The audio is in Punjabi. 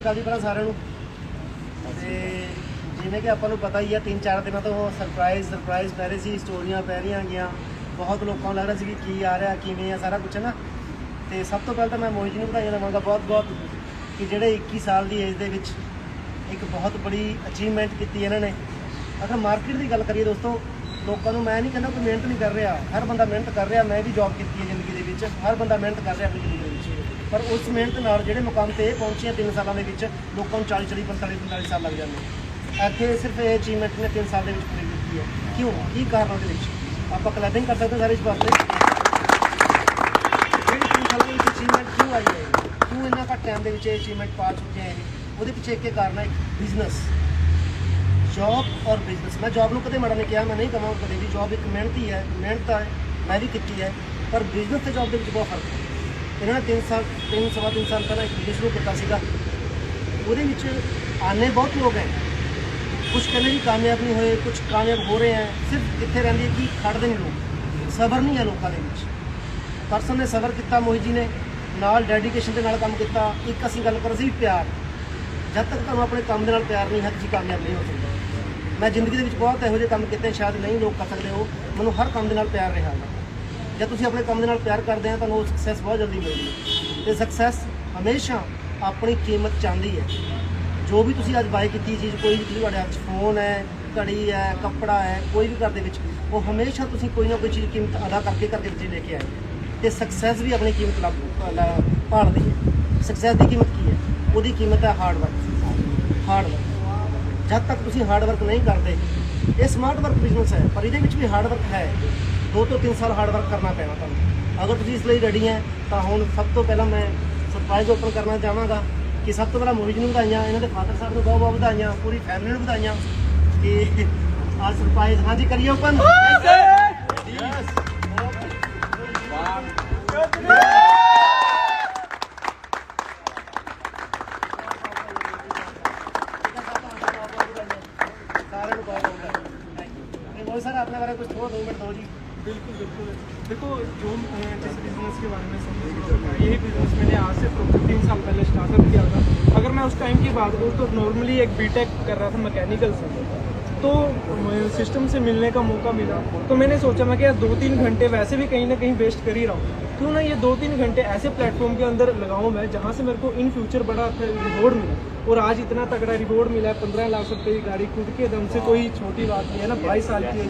ਕਾਫੀ ਪਹਿਲਾਂ ਸਾਰਿਆਂ ਨੂੰ ਤੇ ਜਿਵੇਂ ਕਿ ਆਪਾਂ ਨੂੰ ਪਤਾ ਹੀ ਆ 3-4 ਦਿਨਾਂ ਤੋਂ ਸਰਪ੍ਰਾਈਜ਼ ਪੈ ਰਹੇ ਸੀ, ਸਟੋਰੀਆਂ ਪੈ ਰਹੀਆਂ ਗਈਆਂ, ਬਹੁਤ ਲੋਕਾਂ ਨੂੰ ਲੱਗ ਰਿਹਾ ਸੀ ਕਿ ਕੀ ਆ ਰਿਹਾ ਕਿਵੇਂ ਆ ਸਾਰਾ ਕੁਝ ਹੈ ਨਾ। ਤੇ ਸਭ ਤੋਂ ਪਹਿਲਾਂ ਤਾਂ ਮੈਂ ਮੋਹਿਤ ਜੀ ਨੂੰ ਵਧਾਈਆਂ ਦੇਵਾਂਗਾ ਬਹੁਤ ਕਿ ਜਿਹੜੇ 21 ਸਾਲ ਦੀ ਏਜ ਦੇ ਵਿੱਚ ਇੱਕ ਬਹੁਤ ਬੜੀ ਅਚੀਵਮੈਂਟ ਕੀਤੀ ਇਹਨਾਂ ਨੇ। ਅਗਰ ਮਾਰਕੀਟ ਦੀ ਗੱਲ ਕਰੀਏ ਦੋਸਤੋ, ਲੋਕਾਂ ਨੂੰ ਮੈਂ ਨਹੀਂ ਕਹਿੰਦਾ ਕੋਈ ਮਿਹਨਤ ਨਹੀਂ ਕਰ ਰਿਹਾ, ਹਰ ਬੰਦਾ ਮਿਹਨਤ ਕਰ ਰਿਹਾ। ਮੈਂ ਵੀ ਜੌਬ ਕੀਤੀ ਹੈ ਜ਼ਿੰਦਗੀ ਦੇ ਵਿੱਚ, ਹਰ ਬੰਦਾ ਮਿਹਨਤ ਕਰ ਰਿਹਾ ਆਪਣੀ ਜ਼ਿੰਦਗੀ ਦੇ ਵਿੱਚ, ਪਰ ਉਸ ਮਿਹਨਤ ਨਾਲ ਜਿਹੜੇ ਮੁਕਾਮ ਤੇ ਇਹ ਪਹੁੰਚੇ 3 ਸਾਲਾਂ ਦੇ ਵਿੱਚ ਲੋਕਾਂ ਨੂੰ 40 45 ਸਾਲ ਲੱਗ ਜਾਂਦੇ। ਇੱਥੇ ਸਿਰਫ ਇਹ ਅਚੀਵਮੈਂਟ ਨੇ 3 ਸਾਲ ਦੇ ਵਿੱਚ ਪੂਰੀ ਕੀਤੀ ਹੈ। ਕਿਉਂ, ਕੀ ਕਾਰਨ ਉਹਦੇ ਵਿੱਚ ਆਪਾਂ ਕਲੈਪਿੰਗ ਕਰ ਸਕਦੇ ਸਾਰੇ ਇਸ ਵਾਸਤੇ। ਜਿਹੜੀ 3 ਸਾਲਾਂ ਵਿੱਚ ਅਚੀਵਮੈਂਟ ਕਿਉਂ ਆਈ ਹੈ, ਕਿਉਂ ਇੰਨਾ ਘੱਟ ਟਾਈਮ ਦੇ ਵਿੱਚ ਇਹ ਅਚੀਵਮੈਂਟ ਪਾ ਚੁੱਕੇ ਹੈ, ਉਹਦੇ ਪਿੱਛੇ ਇੱਕ ਕਾਰਨ ਹੈ, ਬਿਜ਼ਨਸ, ਜੌਬ ਔਰ ਬਿਜ਼ਨਸ। ਮੈਂ ਜੌਬ ਨੂੰ ਕਦੇ ਮਾੜਾ ਨਹੀਂ ਕਿਹਾ, ਮੈਂ ਨਹੀਂ ਕਹਾਂ ਕਦੇ ਵੀ। ਜੌਬ ਇੱਕ ਮਿਹਨਤੀ ਹੈ, ਮਿਹਨਤ ਹੈ, ਮੈਂ ਵੀ ਕੀਤੀ ਹੈ, ਪਰ ਬਿਜ਼ਨਸ ਤੇ ਜੌਬ ਦੇ ਵਿੱਚ ਬਹੁਤ ਫਰਕ ਹੈ। ਇਹਨਾਂ ਨੇ 3 ਸਵਾ 3 ਸਾਲ ਪਹਿਲਾਂ ਇੱਕ ਬਿਜ਼ਨਸ ਸ਼ੁਰੂ ਕੀਤਾ ਸੀਗਾ, ਉਹਦੇ ਵਿੱਚ ਆਨੇ ਬਹੁਤ ਲੋਕ ਹੈ। ਕੁਝ ਕਹਿੰਦੇ ਵੀ ਕਾਮਯਾਬ ਨਹੀਂ ਹੋਏ, ਕੁਝ ਕਾਮਯਾਬ ਹੋ ਰਹੇ ਹੈ। ਸਿਰਫ ਇੱਥੇ ਰਹਿੰਦੀ ਹੈ ਕਿ ਖੜਦੇ ਨਹੀਂ ਲੋਕ, ਸਬਰ ਨਹੀਂ ਹੈ ਲੋਕਾਂ ਦੇ ਵਿੱਚ। ਪਰਸਨ ਨੇ ਸਬਰ ਕੀਤਾ, ਮੋਹਿਤ ਜੀ ਨੇ ਨਾਲ ਡੈਡੀਕੇਸ਼ਨ ਦੇ ਨਾਲ ਕੰਮ ਕੀਤਾ। ਇੱਕ ਅਸੀਂ ਗੱਲ ਕਰ ਸੀ ਪਿਆਰ, ਜਦ ਤੱਕ ਤੁਹਾਨੂੰ ਆਪਣੇ ਕੰਮ ਦੇ ਨਾਲ ਪਿਆਰ ਨਹੀਂ ਹੈ ਤੁਸੀਂ ਕਾਮਯਾਬ ਨਹੀਂ ਹੋ ਸਕਦੇ। ਮੈਂ ਜ਼ਿੰਦਗੀ ਦੇ ਵਿੱਚ ਬਹੁਤ ਇਹੋ ਜਿਹੇ ਕੰਮ ਕੀਤੇ, ਸ਼ਾਇਦ ਨਹੀਂ ਲੋਕ ਕਰ ਸਕਦੇ ਹੋ, ਮੈਨੂੰ ਹਰ ਕੰਮ ਦੇ ਨਾਲ ਪਿਆਰ ਰਿਹਾ ਹੈ। ਜਦ ਤੁਸੀਂ ਆਪਣੇ ਕੰਮ ਦੇ ਨਾਲ ਪਿਆਰ ਕਰਦੇ ਆ ਤੁਹਾਨੂੰ ਉਹ ਸਕਸੈਸ ਬਹੁਤ ਜਲਦੀ ਮਿਲਦੀ ਹੈ। ਤੇ ਸਕਸੈਸ ਹਮੇਸ਼ਾ ਆਪਣੀ ਕੀਮਤ ਚਾਹੁੰਦੀ ਹੈ। ਜੋ ਵੀ ਤੁਸੀਂ ਅੱਜ ਬਾਏ ਕੀਤੀ ਚੀਜ਼, ਕੋਈ ਵੀ ਤੁਹਾਡੇ ਹੱਥ 'ਚ ਫੋਨ ਹੈ, ਘੜੀ ਹੈ, ਕੱਪੜਾ ਹੈ, ਕੋਈ ਵੀ ਘਰ ਦੇ ਵਿੱਚ, ਉਹ ਹਮੇਸ਼ਾ ਤੁਸੀਂ ਕੋਈ ਨਾ ਕੋਈ ਚੀਜ਼ ਕੀਮਤ ਅਦਾ ਕਰਕੇ ਘਰ ਦੇ ਵਿੱਚ ਲੈ ਕੇ ਆਏ। ਤੇ ਸਕਸੈਸ ਵੀ ਆਪਣੀ ਕੀਮਤ ਭਾਲਦੀ ਹੈ। ਸਕਸੈਸ ਦੀ ਕੀਮਤ ਕੀ ਹੈ? ਉਹਦੀ ਕੀਮਤ ਹੈ ਹਾਰਡ ਵਰਕ। ਜਦ ਤੱਕ ਤੁਸੀਂ ਹਾਰਡ ਵਰਕ ਨਹੀਂ ਕਰਦੇ, ਇਹ ਸਮਾਰਟ ਵਰਕ ਬਿਜ਼ਨਸ ਹੈ, ਪਰ ਇਹਦੇ ਵਿੱਚ ਵੀ ਹਾਰਡ ਵਰਕ ਹੈ। 2 ਤੋਂ 3 ਸਾਲ ਹਾਰਡ ਵਰਕ ਕਰਨਾ ਪੈਣਾ ਤੁਹਾਨੂੰ। ਅਗਰ ਤੁਸੀਂ ਇਸ ਲਈ ਰੈਡੀ ਹੈ ਤਾਂ ਹੁਣ ਸਭ ਤੋਂ ਪਹਿਲਾਂ ਮੈਂ ਸਰਪ੍ਰਾਈਜ਼ ਓਪਨ ਕਰਨਾ ਚਾਹਾਂਗਾ ਕਿ ਸਭ ਤੋਂ ਪਹਿਲਾਂ ਮੋਹਿਤ ਜੀ ਨੂੰ ਵਧਾਈਆਂ, ਇਹਨਾਂ ਦੇ ਫਾਦਰ ਸਾਹਿਬ ਨੂੰ ਬਹੁਤ ਵਧਾਈਆਂ, ਪੂਰੀ ਫੈਮਿਲੀ ਨੂੰ ਵਧਾਈਆਂ ਕਿ ਆਹ ਸਰਪ੍ਰਾਈਜ਼। ਹਾਂਜੀ ਕਰੀਏ ਓਪਨ। सर आपने बारे कुछ थोड़ा 2 मिनट दो जी। बिल्कुल देखो, जो जिस बिज़नेस के बारे में समझ, यही बिज़नेस मैंने आज से 3 साल पहले स्टार्टअप किया था। अगर मैं उस टाइम की बात करूँ तो नॉर्मली एक बीटेक कर रहा था मैकेनिकल से, तो सिस्टम से मिलने का मौका मिला तो मैंने सोचा मैं कि यार 2-3 घंटे वैसे भी कहीं ना कहीं वेस्ट कर ही रहा हूँ, क्यों ना ये 2-3 घंटे ऐसे प्लेटफॉर्म के अंदर लगाऊँ मैं जहाँ से मेरे को इन फ्यूचर बड़ा रिवॉर्ड मिला। और आज इतना तगड़ा रिवॉर्ड मिला है, 15 लाख रुपये की गाड़ी खुद के दम से, कोई छोटी बात नहीं है ना। 22 साल की